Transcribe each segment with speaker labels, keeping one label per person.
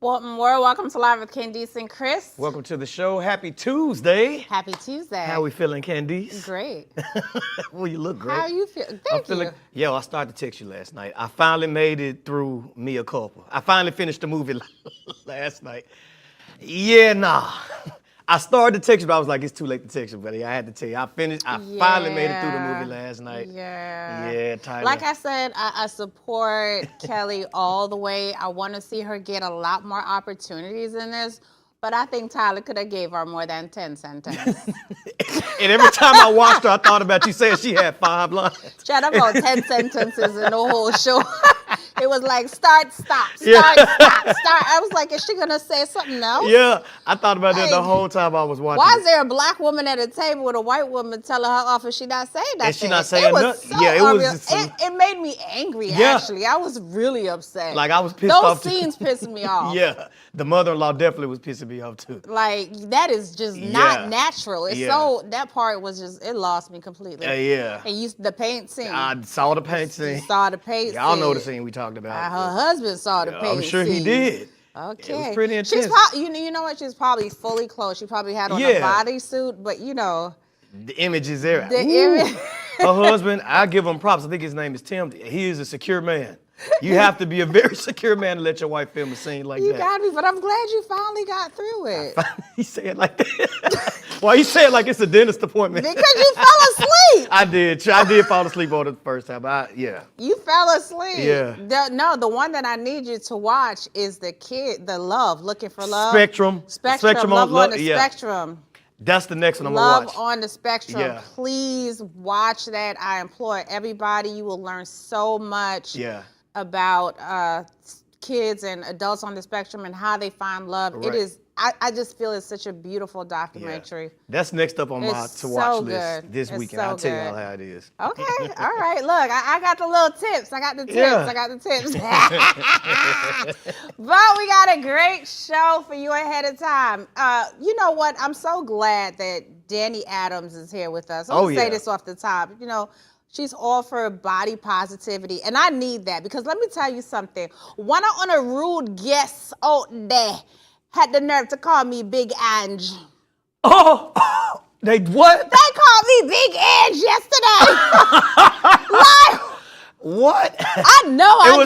Speaker 1: Welcome to Live with Candice and Chris.
Speaker 2: Welcome to the show. Happy Tuesday.
Speaker 1: Happy Tuesday.
Speaker 2: How we feeling, Candice?
Speaker 1: Great.
Speaker 2: Well, you look great.
Speaker 1: How you feel? Thank you.
Speaker 2: Yo, I started to text you last night. I finally made it through Mea Culpa. I finally finished the movie last night. Yeah, nah. I started to text you, but I was like, it's too late to text you, buddy. I had to tell you. I finally made it through the movie last night. Yeah, Tyler.
Speaker 1: Like I said, I support Kelly all the way. I want to see her get a lot more opportunities in this, but I think Tyler could have gave her more than 10 sentences.
Speaker 2: And every time I watched her, I thought about you saying she had 5 lines.
Speaker 1: Shut up about 10 sentences in the whole show. It was like start, stop, start, stop, start. I was like, is she gonna say something else?
Speaker 2: Yeah, I thought about that the whole time I was watching.
Speaker 1: Why is there a black woman at a table with a white woman telling her off and she not saying nothing?
Speaker 2: And she not saying nothing. Yeah, it was.
Speaker 1: It made me angry. Actually, I was really upset.
Speaker 2: Like I was pissed off.
Speaker 1: Those scenes pissed me off.
Speaker 2: Yeah, the mother-in-law definitely was pissing me off too.
Speaker 1: Like that is just not natural. It's so that part was just it lost me completely.
Speaker 2: Yeah.
Speaker 1: And the paint scene.
Speaker 2: I saw the paint scene.
Speaker 1: You saw the paint scene.
Speaker 2: Y'all know the scene we talked about.
Speaker 1: Her husband saw the paint scene.
Speaker 2: I'm sure he did.
Speaker 1: Okay.
Speaker 2: It was pretty intense.
Speaker 1: She's you know what? She's probably fully clothed. She probably had on a bodysuit, but you know.
Speaker 2: The image is there.
Speaker 1: The image.
Speaker 2: Her husband, I give him props. I think his name is Tim. He is a secure man. You have to be a very secure man to let your wife film a scene like that.
Speaker 1: You got me, but I'm glad you finally got through it.
Speaker 2: He said it like that. Why you say it like it's a dentist appointment?
Speaker 1: Because you fell asleep.
Speaker 2: I did fall asleep on it the first time.
Speaker 1: You fell asleep.
Speaker 2: Yeah.
Speaker 1: The one that I need you to watch is the Love, Looking for Love.
Speaker 2: Spectrum.
Speaker 1: Love on the Spectrum.
Speaker 2: That's the next one I'm going to watch.
Speaker 1: Love on the Spectrum.
Speaker 2: Yeah.
Speaker 1: Please watch that. I implore everybody. You will learn so much.
Speaker 2: Yeah.
Speaker 1: About kids and adults on the spectrum and how they find love. Right. It is. I just feel it's such a beautiful documentary.
Speaker 2: Yeah. That's next up on my to-watch list this weekend.
Speaker 1: So
Speaker 2: I'll tell you all how it is.
Speaker 1: Okay. All right. Look, I got the little tips. I got the tips.
Speaker 2: Yeah.
Speaker 1: I got the tips. But we got a great show for you ahead of time. You know what? I'm so glad that Danny Adams is here with us. I'll say this off the top. You know, she's all for body positivity, and I need that because let me tell you something. One of the rude guests out there had the nerve to call me Big Ange.
Speaker 2: Oh, they what?
Speaker 1: They called me Big Ange yesterday. Like,
Speaker 2: what?
Speaker 1: I know I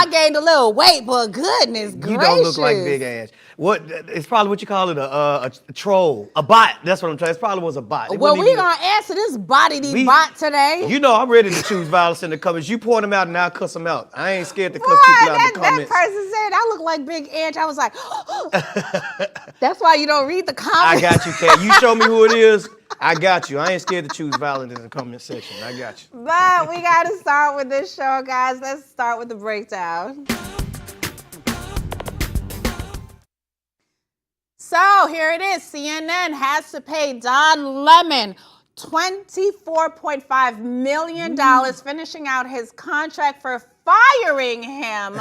Speaker 1: gained a little weight, but goodness gracious.
Speaker 2: You don't look like Big Ange. What? It's probably what you call it, a troll, a bot. That's what I'm trying. It probably was a bot.
Speaker 1: Well, we're going to answer this bot today.
Speaker 2: You know I'm ready to choose violence in the comments. You point them out and I'll cuss them out. I ain't scared to cuss people out in the comments.
Speaker 1: That person said I look like Big Ange. I was like, that's why you don't read the comments.
Speaker 2: I got you, Kat. You show me who it is. I got you. I ain't scared to choose violence in the comment section. I got you.
Speaker 1: But we got to start with this show, guys. Let's start with the breakdown. So here it is. CNN has to pay Don Lemon $24.5 million, finishing out his contract for firing him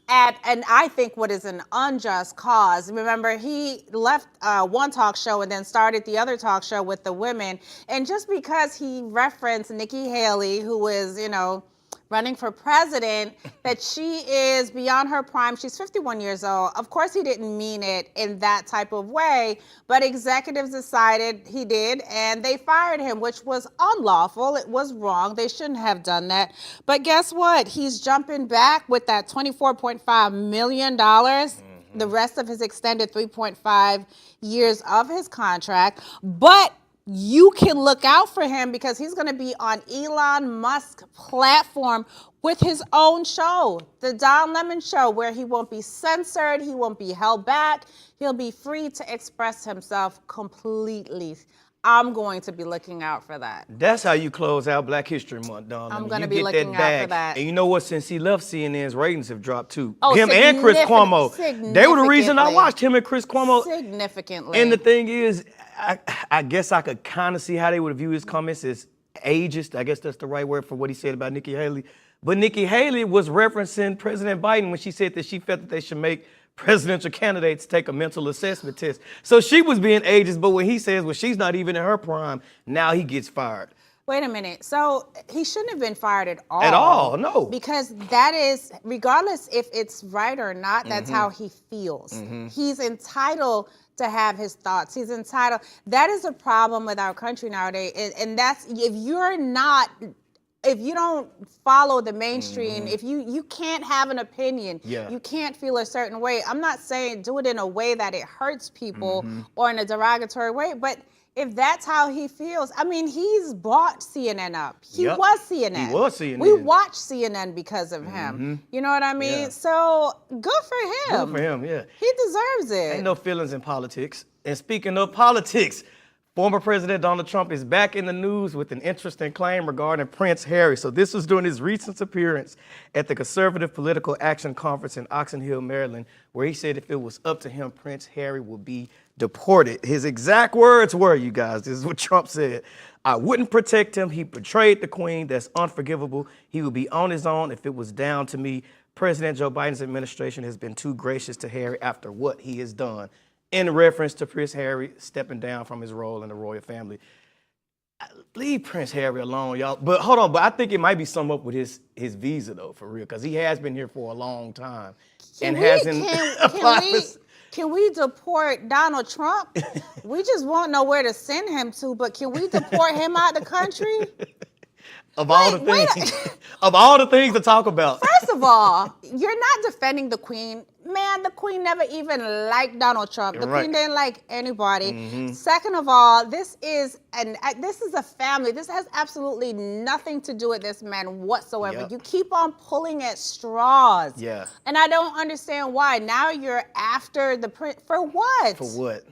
Speaker 1: at, and I think what is an unjust cause. Remember, he left one talk show and then started the other talk show with the women. And just because he referenced Nikki Haley, who is, you know, running for president, that she is beyond her prime. She's 51 years old. Of course, he didn't mean it in that type of way, but executives decided he did, and they fired him, which was unlawful. It was wrong. They shouldn't have done that. But guess what? He's jumping back with that $24.5 million. The rest of his extended 3.5 years of his contract. But you can look out for him because he's going to be on Elon Musk's platform with his own show, the Don Lemon Show, where he won't be censored, he won't be held back, he'll be free to express himself completely. I'm going to be looking out for that.
Speaker 2: That's how you close out Black History Month, Don.
Speaker 1: I'm going to be looking out for that.
Speaker 2: And you know what? Since he left, CNN's ratings have dropped too. Oh, him and Chris Cuomo. They were the reason I watched him and Chris Cuomo.
Speaker 1: Significantly.
Speaker 2: And the thing is, I guess I could kind of see how they would view his comments as ageist. I guess that's the right word for what he said about Nikki Haley. But Nikki Haley was referencing President Biden when she said that she felt that they should make presidential candidates take a mental assessment test. So she was being ageist, but when he says, well, she's not even in her prime, now he gets fired.
Speaker 1: Wait a minute. So he shouldn't have been fired at all.
Speaker 2: At all, no.
Speaker 1: Because that is, regardless if it's right or not, that's how he feels. He's entitled to have his thoughts. He's entitled. That is a problem with our country nowadays. And that's, if you don't follow the mainstream, if you can't have an opinion, you can't feel a certain way. I'm not saying do it in a way that it hurts people or in a derogatory way, but if that's how he feels, I mean, he's brought CNN up. He was CNN.
Speaker 2: He was CNN.
Speaker 1: We watched CNN because of him. You know what I mean? So good for him.
Speaker 2: Good for him, yeah.
Speaker 1: He deserves it.
Speaker 2: Ain't no feelings in politics. And speaking of politics, former President Donald Trump is back in the news with an interesting claim regarding Prince Harry. So this was during his recent appearance at the Conservative Political Action Conference in Oxon Hill, Maryland, where he said if it was up to him, Prince Harry would be deported. His exact words were, you guys, this is what Trump said: "I wouldn't protect him. He betrayed the Queen. That's unforgivable. He would be on his own if it was down to me. President Joe Biden's administration has been too gracious to Harry after what he has done," in reference to Prince Harry stepping down from his role in the royal family. Leave Prince Harry alone, y'all. But hold on, but I think it might be something up with his visa, though, for real, because he has been here for a long time and hasn't applied.
Speaker 1: Can we deport Donald Trump? We just won't know where to send him to, but can we deport him out the country?
Speaker 2: Of all the things to talk about.
Speaker 1: First of all, you're not defending the Queen. Man, the Queen never even liked Donald Trump. The Queen didn't like anybody. Second of all, this is a family. This has absolutely nothing to do with this man whatsoever. You keep on pulling at straws.
Speaker 2: Yeah.
Speaker 1: And I don't understand why. Now you're after the Prince. For what?
Speaker 2: For what?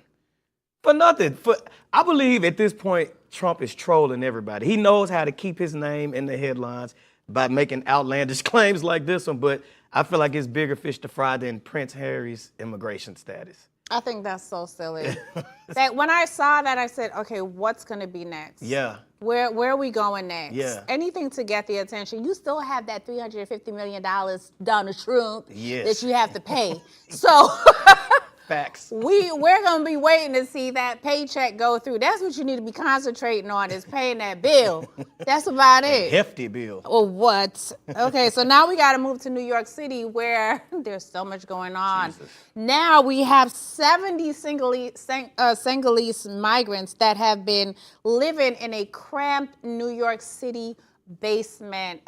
Speaker 2: For nothing. I believe at this point, Trump is trolling everybody. He knows how to keep his name in the headlines by making outlandish claims like this one, but I feel like it's bigger fish to fry than Prince Harry's immigration status.
Speaker 1: I think that's so silly. That when I saw that, I said, okay, what's going to be next?
Speaker 2: Yeah.
Speaker 1: Where are we going next?
Speaker 2: Yeah.
Speaker 1: Anything to get the attention. You still have that $350 million, Donald Trump,
Speaker 2: yes,
Speaker 1: that you have to pay. So
Speaker 2: facts.
Speaker 1: We're going to be waiting to see that paycheck go through. That's what you need to be concentrating on, is paying that bill. That's about it.
Speaker 2: A hefty bill.
Speaker 1: Or what? Okay, so now we got to move to New York City, where there's so much going on.
Speaker 2: Jesus.
Speaker 1: Now we have 70 Senegalese migrants that have been living in a cramped New York City basement.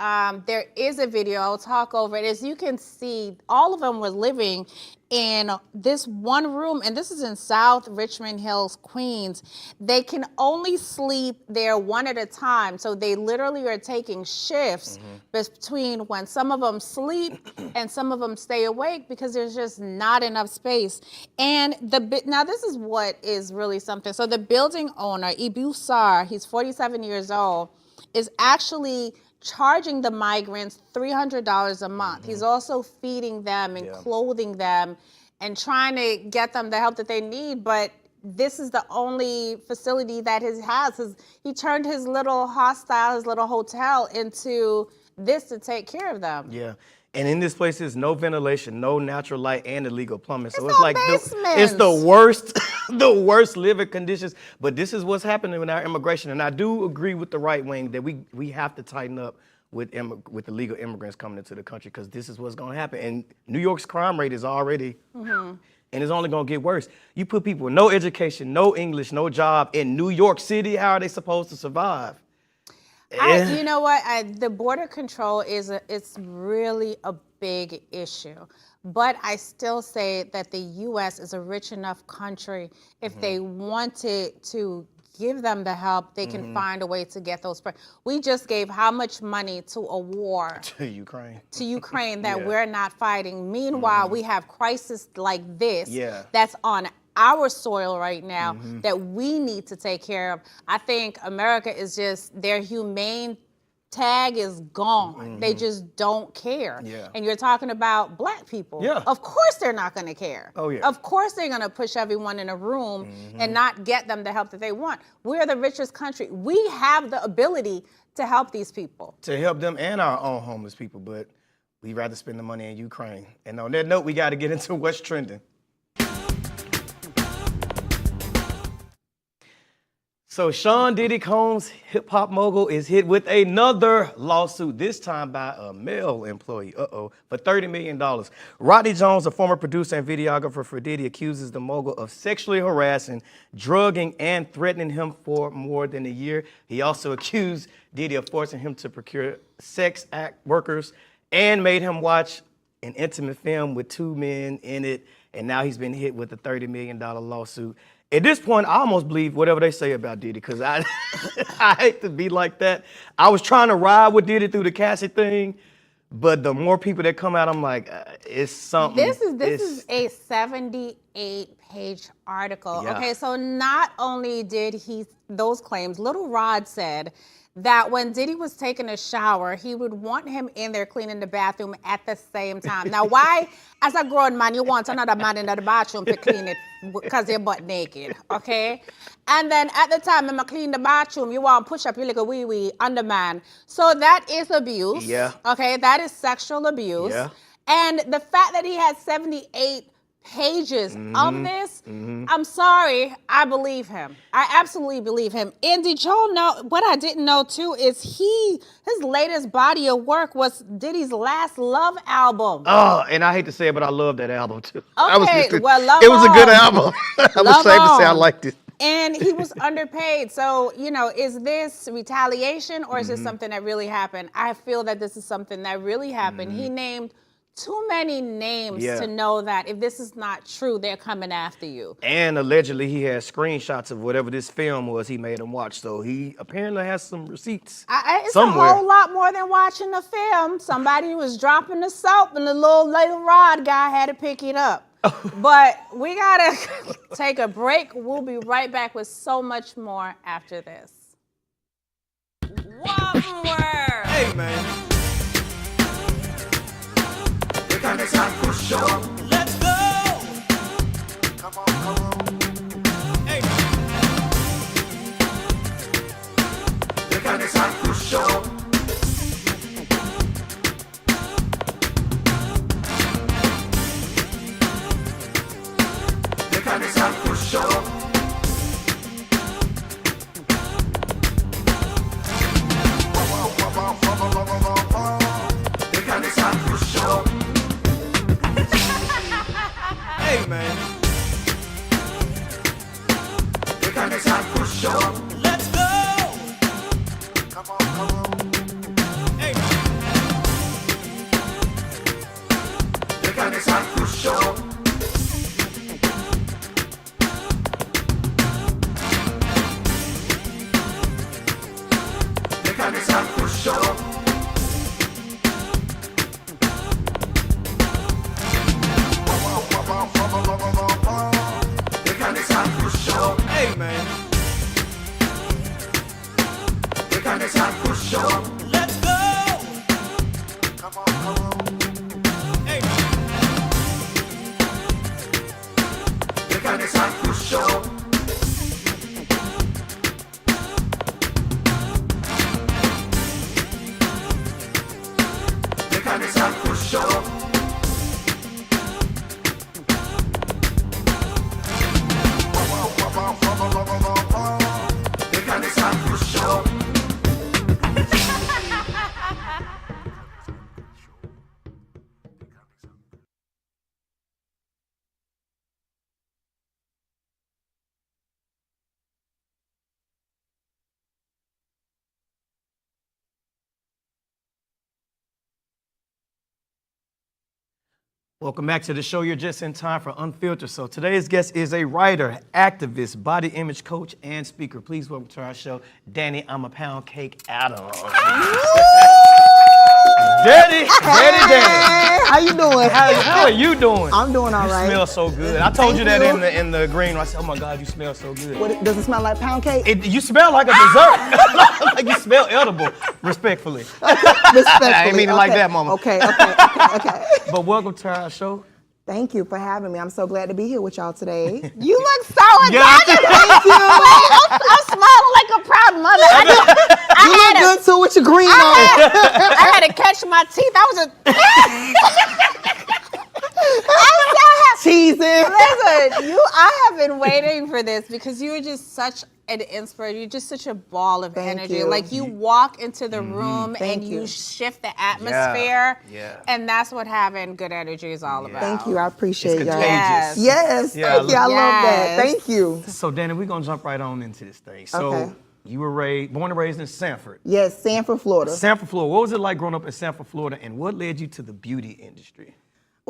Speaker 1: There is a video. I'll talk over it. As you can see, all of them were living in this one room, and this is in South Richmond Hills, Queens. They can only sleep there one at a time, so they literally are taking shifts between when some of them sleep and some of them stay awake, because there's just not enough space. And now this is what is really something. So the building owner, Ibu Sarr, he's 47 years old, is actually charging the migrants $300 a month. He's also feeding them and clothing them and trying to get them the help that they need. But this is the only facility that he has. He turned his little hostel, his little hotel, into this to take care of them.
Speaker 2: Yeah. And in this place, there's no ventilation, no natural light, and illegal plumbing. So
Speaker 1: it's
Speaker 2: it's like it's the worst, the worst living conditions. But this is what's happening with our immigration. And I do agree with the right wing that we have to tighten up with illegal immigrants coming into the country, because this is what's going to happen. And New York's crime rate is already, and it's only going to get worse. You put people with no education, no English, no job in New York City. How are they supposed to survive?
Speaker 1: You know what? The border control it's really a big issue. But I still say that the U.S. is a rich enough country. If they wanted to give them the help, they can find a way to get those. We just gave how much money to a war?
Speaker 2: To Ukraine.
Speaker 1: To Ukraine that we're not fighting. Meanwhile, we have crisis like this that's on our soil right now that we need to take care of. I think America is just, their humane tag is gone. They just don't care. And you're talking about black people. Of course they're not going to care. Of course they're going to push everyone in a room and not get them the help that they want. We're the richest country. We have the ability to help these people.
Speaker 2: To help them and our own homeless people, but we'd rather spend the money in Ukraine. And on that note, we got to get into what's trending. So Sean Diddy Combs, hip-hop mogul, is hit with another lawsuit, this time by a male employee, for $30 million. Rodney Jones, a former producer and videographer for Diddy, accuses the mogul of sexually harassing, drugging, and threatening him for more than a year. He also accused Diddy of forcing him to procure sex act workers and made him watch an intimate film with two men in it, and now he's been hit with a $30 million lawsuit. At this point, I almost believe whatever they say about Diddy, because I hate to be like that. I was trying to ride with Diddy through the Cassie thing, but the more people that come out, I'm like, it's something.
Speaker 1: This is a 78-page article.
Speaker 2: Yeah.
Speaker 1: Okay, so not only did those claims, Little Rod said that when Diddy was taking a shower, he would want him in there cleaning the bathroom at the same time. Now, why, as a grown man, you want another man in the bathroom to clean it because you're butt naked, okay? And then at the time I'm clean the bathroom, you want to push up your little wee-wee on the man. So that is abuse.
Speaker 2: Yeah.
Speaker 1: Okay, that is sexual abuse.
Speaker 2: Yeah.
Speaker 1: And the fact that he had 78 pages of this, I'm sorry, I believe him. I absolutely believe him. And did y'all know, what I didn't know too is his latest body of work was Diddy's last Love album.
Speaker 2: Oh, and I hate to say it, but I love that album too.
Speaker 1: Okay, well, Love
Speaker 2: it was a good
Speaker 1: On.
Speaker 2: album. I'm
Speaker 1: Love
Speaker 2: ashamed to say I
Speaker 1: On.
Speaker 2: liked it.
Speaker 1: And he was underpaid. So, is this retaliation or is this something that really happened? I feel that this is something that really happened. He named too many names to know that if this is not true, they're coming after you.
Speaker 2: And allegedly he had screenshots of whatever this film was he made him watch. So he apparently has some receipts
Speaker 1: It's
Speaker 2: somewhere.
Speaker 1: a whole lot more than watching the film. Somebody was dropping the soap and the little rod guy had to pick it up. But we gotta take a break. We'll be right back with so much more after this. One word.
Speaker 2: Hey, man.
Speaker 3: It's time for show.
Speaker 2: Let's go.
Speaker 3: Come on.
Speaker 2: Hey.
Speaker 3: It's time for show. It's time for show. It's time for show.
Speaker 2: Hey, man.
Speaker 3: It's time for show.
Speaker 2: Let's go.
Speaker 3: Come on.
Speaker 2: Hey.
Speaker 3: It's time for show. It's time for show. It's time for show.
Speaker 2: Hey, man.
Speaker 3: It's time for show.
Speaker 2: Let's go.
Speaker 3: Come on.
Speaker 2: Hey.
Speaker 3: It's time for show. It's time for show. It's time for show.
Speaker 2: Welcome back to the show. You're just in time for Unfiltered. So today's guest is a writer, activist, body image coach, and speaker. Please welcome to our show, Danny I'm a Pound Cake Adams. Danny.
Speaker 4: How you doing?
Speaker 2: How are you doing?
Speaker 4: I'm doing all right.
Speaker 2: You smell so good. I told you that
Speaker 4: Thank you.
Speaker 2: in the green room. I said, oh my God, you smell so good.
Speaker 4: What, does it smell like pound cake?
Speaker 2: You smell like a dessert. Like you smell edible, respectfully.
Speaker 4: Respectfully.
Speaker 2: I ain't mean it like
Speaker 4: Okay.
Speaker 2: that, mama.
Speaker 4: Okay.
Speaker 2: But welcome to our show.
Speaker 4: Thank you for having me. I'm so glad to be here with y'all today.
Speaker 1: You look so
Speaker 2: Yeah.
Speaker 1: excited. Thank you. I'm smiling like a proud mother.
Speaker 4: You look good too with your green on.
Speaker 1: I had to catch my teeth.
Speaker 4: Teasing.
Speaker 1: Listen, I have been waiting for this because you are just such an inspiration. You're just such a ball of
Speaker 4: Thank
Speaker 1: energy.
Speaker 4: you.
Speaker 1: Like you walk into the room
Speaker 4: Thank
Speaker 1: and you
Speaker 4: you.
Speaker 1: shift the atmosphere.
Speaker 2: Yeah.
Speaker 1: And that's what having good energy is all about.
Speaker 4: Thank you. I appreciate
Speaker 2: It's
Speaker 4: y'all.
Speaker 2: contagious.
Speaker 1: Yes.
Speaker 4: Yes.
Speaker 2: Yeah,
Speaker 4: Thank you. I love that.
Speaker 1: Yes.
Speaker 4: Thank you.
Speaker 2: So, Danny, we're going to jump right on into this thing. So,
Speaker 4: Okay.
Speaker 2: you were born and raised in Sanford.
Speaker 4: Yes, Sanford, Florida.
Speaker 2: Sanford, Florida. What was it like growing up in Sanford, Florida, and what led you to the beauty industry?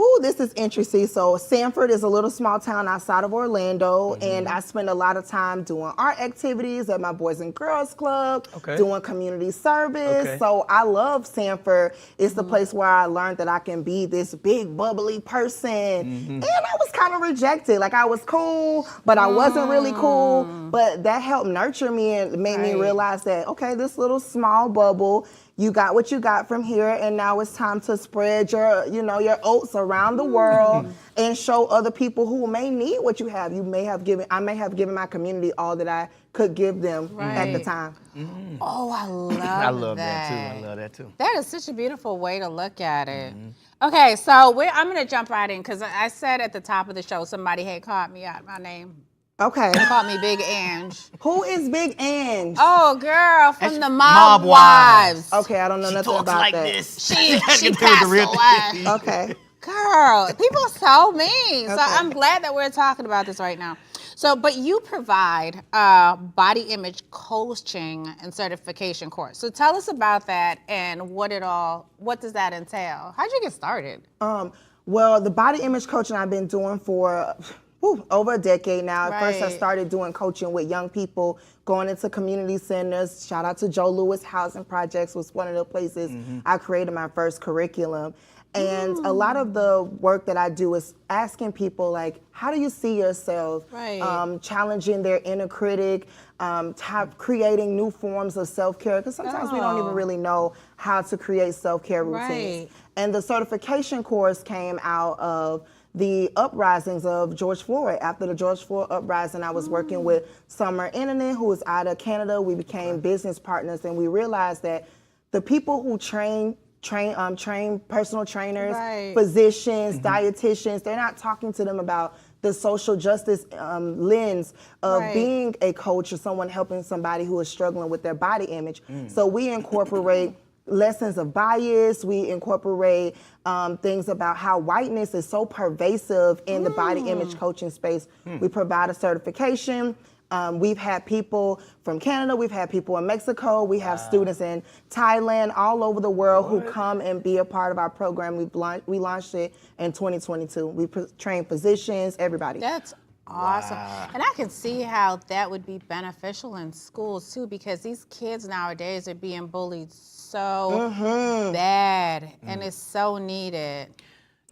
Speaker 4: Ooh, this is interesting. So Sanford is a little small town outside of Orlando, and I spend a lot of time doing art activities at my Boys and Girls Club,
Speaker 2: Okay.
Speaker 4: doing community service.
Speaker 2: Okay.
Speaker 4: So I love Sanford. It's the place where I learned that I can be this big, bubbly person. And I was kind of rejected. Like I was cool, but I wasn't really cool. But that helped nurture me and made me
Speaker 1: Right.
Speaker 4: realize that, okay, this little small bubble, you got what you got from here, and now it's time to spread your, your oats around the world and show other people who may need what you have. I may have given my community all that I could give them at the
Speaker 1: Right.
Speaker 4: time.
Speaker 1: Oh, I love
Speaker 2: I love that too. I love that too.
Speaker 1: That is such a beautiful way to look at it. Okay, so I'm going to jump right in because I said at the top of the show somebody had called me out my name.
Speaker 4: Okay.
Speaker 1: They called me Big Ange.
Speaker 4: Who is Big Ange?
Speaker 1: Oh, girl, from
Speaker 2: That's
Speaker 1: the
Speaker 2: Mob
Speaker 1: Mob
Speaker 2: Wives.
Speaker 1: Wives.
Speaker 4: Okay, I don't know
Speaker 2: She
Speaker 4: nothing
Speaker 2: talks
Speaker 4: about
Speaker 2: like
Speaker 4: that.
Speaker 2: this.
Speaker 1: She
Speaker 2: Nothing to do with the
Speaker 1: passed
Speaker 2: real
Speaker 1: away.
Speaker 2: thing.
Speaker 4: Okay.
Speaker 1: Girl, people are so mean. So
Speaker 4: Okay.
Speaker 1: I'm glad that we're talking about this right now. So, but you provide body image coaching and certification course. So tell us about that and what does that entail? How'd you get started?
Speaker 4: Well, the body image coaching I've been doing for over a decade now. At first, I
Speaker 1: Right.
Speaker 4: started doing coaching with young people, going into community centers. Shout out to Joe Lewis Housing Projects was one of the places I created my first curriculum. And a lot of the work that I do is asking people, like, how do you see yourself?
Speaker 1: Right.
Speaker 4: Challenging their inner critic, creating new forms of self-care, because sometimes we don't even really know how to create self-care routines.
Speaker 1: Right.
Speaker 4: And the certification course came out of the uprisings of George Floyd. After the George Floyd uprising, I was working with Summer Internet, who was out of Canada. We became business partners, and we realized that the people who train personal trainers,
Speaker 1: Right.
Speaker 4: physicians, dietitians, they're not talking to them about the social justice lens of
Speaker 1: Right.
Speaker 4: being a coach or someone helping somebody who is struggling with their body image. So we incorporate lessons of bias. We incorporate things about how whiteness is so pervasive in the body image coaching space. We provide a certification. We've had people from Canada, we've had people in Mexico, we have students in Thailand, all over the world who come and be a part of our program. We launched it in 2022. We train physicians, everybody.
Speaker 1: That's awesome. And I can see how that would be beneficial in schools too, because these kids nowadays are being bullied so bad, and it's so needed.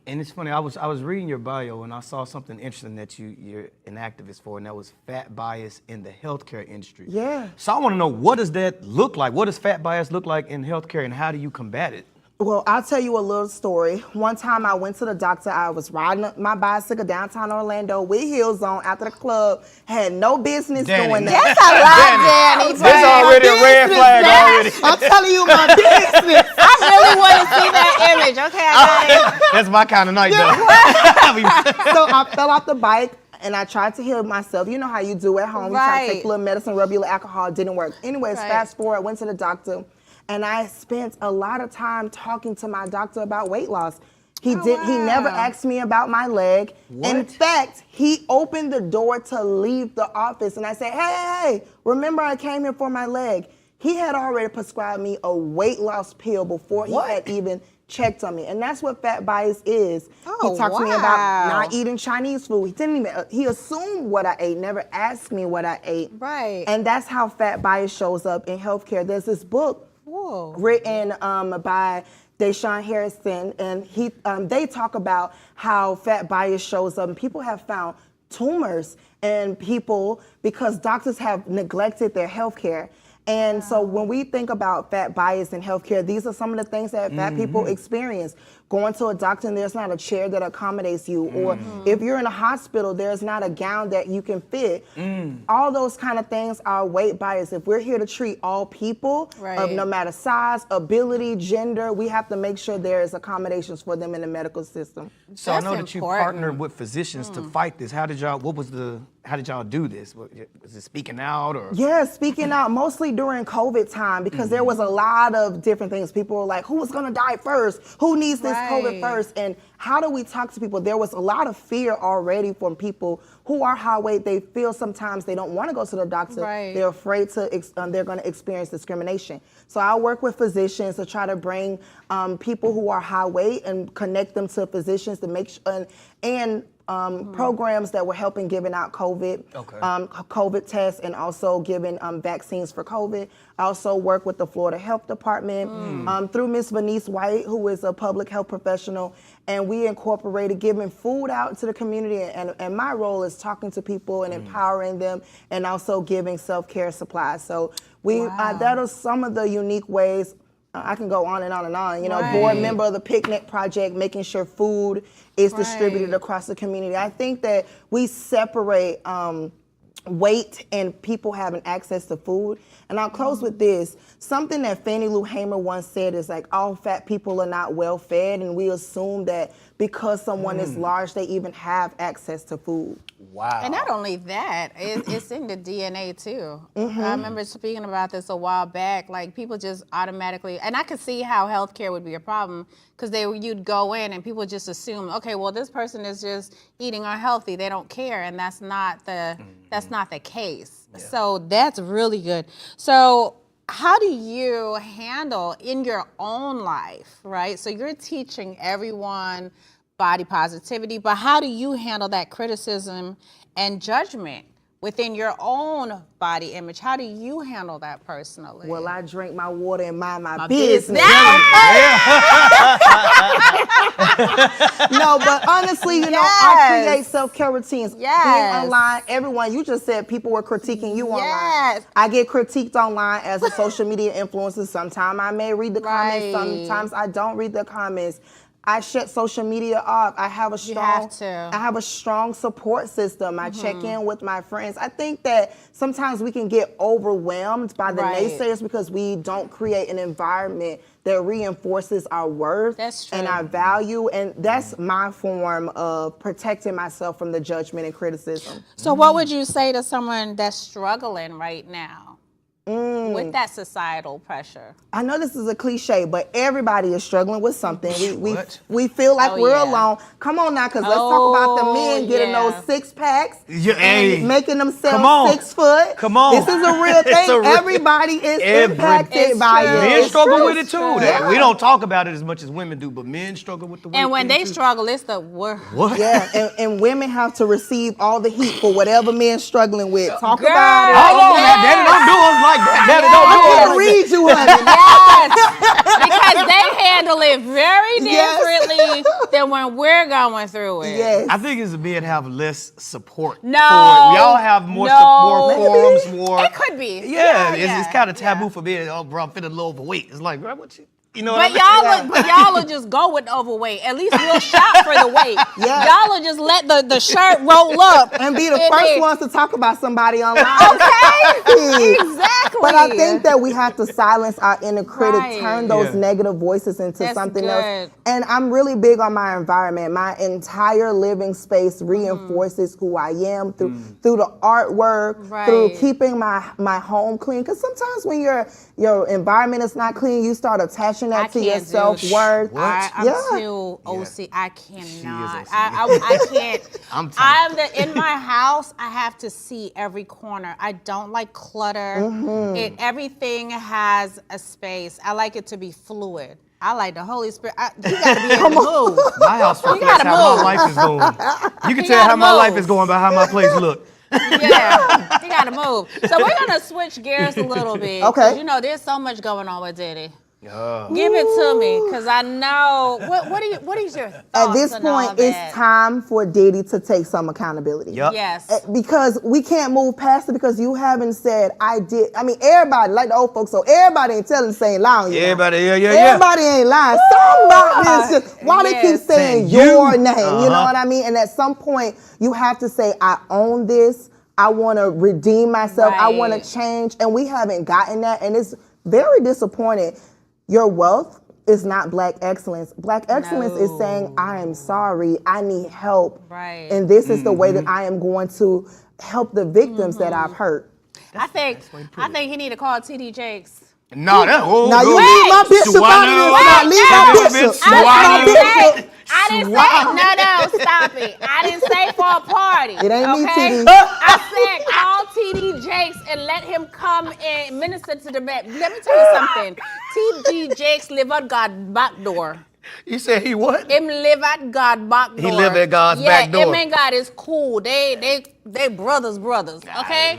Speaker 2: And it's funny, I was reading your bio and I saw something interesting that you're an activist for, and that was fat bias in the healthcare industry.
Speaker 4: Yeah.
Speaker 2: So I want to know, what does that look like? What does fat bias look like in healthcare, and how do you combat it?
Speaker 4: Well, I'll tell you a little story. One time I went to the doctor. I was riding my bicycle downtown Orlando with heels on after the club. Had no business
Speaker 2: Danny,
Speaker 4: doing
Speaker 2: no.
Speaker 4: that.
Speaker 1: That's a lot, Danny.
Speaker 2: This already a red flag already.
Speaker 4: I'm telling you my business.
Speaker 1: I really want to see that image. Okay, I got it.
Speaker 2: That's my kind of night, though.
Speaker 4: So I fell off the bike and I tried to heal myself. You know how you do at home. You try to take a little medicine, rub your alcohol. It didn't work. Anyways,
Speaker 1: Right.
Speaker 4: fast forward, went to the doctor. And I spent a lot of time talking to my doctor about weight loss. He never asked me about my leg.
Speaker 2: What?
Speaker 4: In fact, he opened the door to leave the office and I said, hey, remember I came here for my leg. He had already prescribed me a weight loss pill before he had even checked on me. And that's what fat bias is.
Speaker 1: Oh,
Speaker 4: he talked to me about
Speaker 1: wow.
Speaker 4: not eating Chinese food. He assumed what I ate, never asked me what I ate.
Speaker 1: Right.
Speaker 4: And that's how fat bias shows up in healthcare. There's this book
Speaker 1: Whoa.
Speaker 4: written by Deshaun Harrison, and they talk about how fat bias shows up. And people have found tumors in people because doctors have neglected their health care. And so when we think about fat bias in healthcare, these are some of the things that fat people experience. going to a doctor and there's not a chair that accommodates you, or if you're in a hospital, there's not a gown that you can fit. All those kind of things are weight bias. If we're here to treat all people of no matter size, ability, gender, we have to make sure there is accommodations for them in the medical system.
Speaker 2: So I know that you partnered with physicians to fight this. How did y'all do this? Was it speaking out or?
Speaker 4: Yeah, speaking out mostly during COVID time, because there was a lot of different things. People were like, who's gonna die first? Who needs this COVID first? And how do we talk to people? There was a lot of fear already from people who are high weight. They feel sometimes they don't wanna go to the doctor. They're afraid they're gonna experience discrimination. So I work with physicians to try to bring people who are high weight and connect them to physicians to make sure, and programs that were helping giving out COVID tests, and also giving vaccines for COVID. I also work with the Florida Health Department through Miss Venice White, who is a public health professional, and we incorporated giving food out to the community, and my role is talking to people and empowering them, and also giving self-care supplies. So that are some of the unique ways. I can go on and on and on. You know, board member of the Picnic Project, making sure food is distributed across the community. I think that we separate weight and people having access to food. And I'll close with this. Something that Fannie Lou Hamer once said is like, all fat people are not well fed, and we assume that because someone is large, they even have access to food.
Speaker 2: Wow.
Speaker 1: And not only that, it's in the DNA too. I remember speaking about this a while back, like people just automatically, and I could see how healthcare would be a problem, because you'd go in and people just assume, okay, well, this person is just eating unhealthy, they don't care, and that's not the case. Yeah. So that's really good. So how do you handle in your own life, right? So you're teaching everyone body positivity, but how do you handle that criticism and judgment within your own body image? How do you handle that personally?
Speaker 4: Well, I drink my water and mind my business. No, but honestly, you know, I create self-care routines. Being online, everyone, you just said people were critiquing you online. I get critiqued online as a social media influencer. Sometimes I may read the comments, sometimes I don't read the comments. I shut social media off. I have a strong support system. I check in with my friends. I think that sometimes we can get overwhelmed by the naysayers because we don't create an environment that reinforces our worth and our value. And that's my form of protecting myself from the judgment and criticism.
Speaker 1: So what would you say to someone that's struggling right now with that societal pressure?
Speaker 4: I know this is a cliche, but everybody is struggling with something. We feel like we're alone. Come on now, because let's talk about the men getting those 6 packs and making themselves 6 foot.
Speaker 2: Come on.
Speaker 4: This is a real thing. Everybody is impacted by it.
Speaker 2: Men struggle with it too. We don't talk about it as much as women do, but men struggle with the weight.
Speaker 1: And when they struggle, it's the worst.
Speaker 4: Yeah, and women have to receive all the heat for whatever men's struggling with. Talk about it.
Speaker 2: Hold on, Daddy, don't do us like that. Daddy, don't do
Speaker 4: I
Speaker 2: us.
Speaker 4: can't read you, honey.
Speaker 1: Because they handle it very differently than when we're going through it.
Speaker 2: I think it's men have less support.
Speaker 1: No.
Speaker 2: For it. Y'all have more support forums, more.
Speaker 1: It could be.
Speaker 2: It's kind of taboo for being, oh, bro, I'm feeling a little overweight. It's like, bro, what you know what
Speaker 1: I mean? Y'all will just go with overweight. At least we'll shop for the weight. Y'all will just let the shirt roll up
Speaker 4: and be the first ones to talk about somebody online.
Speaker 1: Okay, exactly.
Speaker 4: But I think that we have to silence our inner critic, turn those negative voices into something else. And I'm really big on my environment. My entire living space reinforces who I am through the artwork, through keeping my home clean. Because sometimes when your environment is not clean, you start attaching that to your self-worth.
Speaker 1: I'm too OC. I cannot. I can't. In my house, I have to see every corner. I don't like clutter. Everything has a space. I like it to be fluid. I like the Holy Spirit. You gotta be able to move.
Speaker 2: My house reflects how my life is going. You can tell how my life is going by how my place look.
Speaker 1: You gotta move. So we're gonna switch gears a little bit.
Speaker 4: Okay.
Speaker 1: You know, there's so much going on with Diddy. Give it to me, because I know. What is your thoughts
Speaker 4: At this
Speaker 1: on all
Speaker 4: point,
Speaker 1: that?
Speaker 4: it's time for Diddy to take some accountability.
Speaker 2: Yep.
Speaker 1: Yes.
Speaker 4: Because we can't move past it because you haven't said I did. I mean, everybody, like the old folks, so everybody ain't telling saying lying on you. now.
Speaker 2: Everybody, yeah.
Speaker 4: Everybody ain't lying. Somebody is just, why they keep
Speaker 1: Yes.
Speaker 4: saying
Speaker 2: Saying
Speaker 4: your
Speaker 2: you.
Speaker 4: name, you know
Speaker 2: Uh-huh.
Speaker 4: what I mean? And at some point, you have to say, I own this. I want to redeem myself. I want
Speaker 1: Right.
Speaker 4: to change. And we haven't gotten that. And it's very disappointing. Your wealth is not Black excellence. Black excellence is saying, I am sorry. I need help.
Speaker 1: Right.
Speaker 4: And this is the way that I am going to help the victims that I've hurt.
Speaker 1: I think he need to call TD Jakes.
Speaker 2: No, that whole
Speaker 4: Now you
Speaker 2: good.
Speaker 4: leave my bishop out of
Speaker 2: Swallow.
Speaker 4: this. Now leave my
Speaker 2: Wait,
Speaker 4: bishop.
Speaker 2: swallow.
Speaker 4: That's my bishop.
Speaker 1: I didn't say, no, stop it. I didn't say for a party.
Speaker 4: It ain't me,
Speaker 1: okay?
Speaker 4: TD.
Speaker 1: I said call TD Jakes and let him come and minister to the man. Let me tell you something. TD Jakes live at God's back door.
Speaker 2: You said he what?
Speaker 1: Him live at God's back door.
Speaker 2: He live at God's back door.
Speaker 1: Yeah, him and God is cool. They brothers, okay?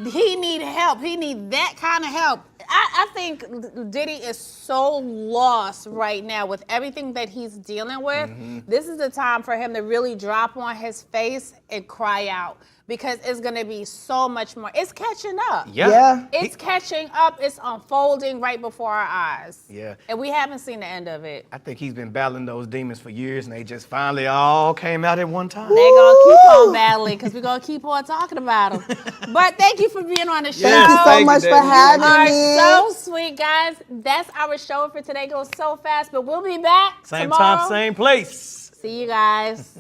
Speaker 1: He need help. He need that kind of help. I think Diddy is so lost right now with everything that he's dealing with. This is the time for him to really drop on his face and cry out, because it's going to be so much more. It's catching up.
Speaker 4: Yeah.
Speaker 1: It's catching up. It's unfolding right before our eyes.
Speaker 2: Yeah.
Speaker 1: And we haven't seen the end of it.
Speaker 2: I think he's been battling those demons for years, and they just finally all came out at one time.
Speaker 1: They're going to keep on battling because we're going to keep on talking about them. But thank you for being on the show.
Speaker 4: Thank you so
Speaker 2: thank you,
Speaker 4: much for
Speaker 2: Daddy.
Speaker 4: having
Speaker 1: You are
Speaker 4: me.
Speaker 1: so sweet, guys. That's our show for today. Goes so fast, but we'll be back
Speaker 2: Same
Speaker 1: tomorrow.
Speaker 2: time, same place.
Speaker 1: See you guys.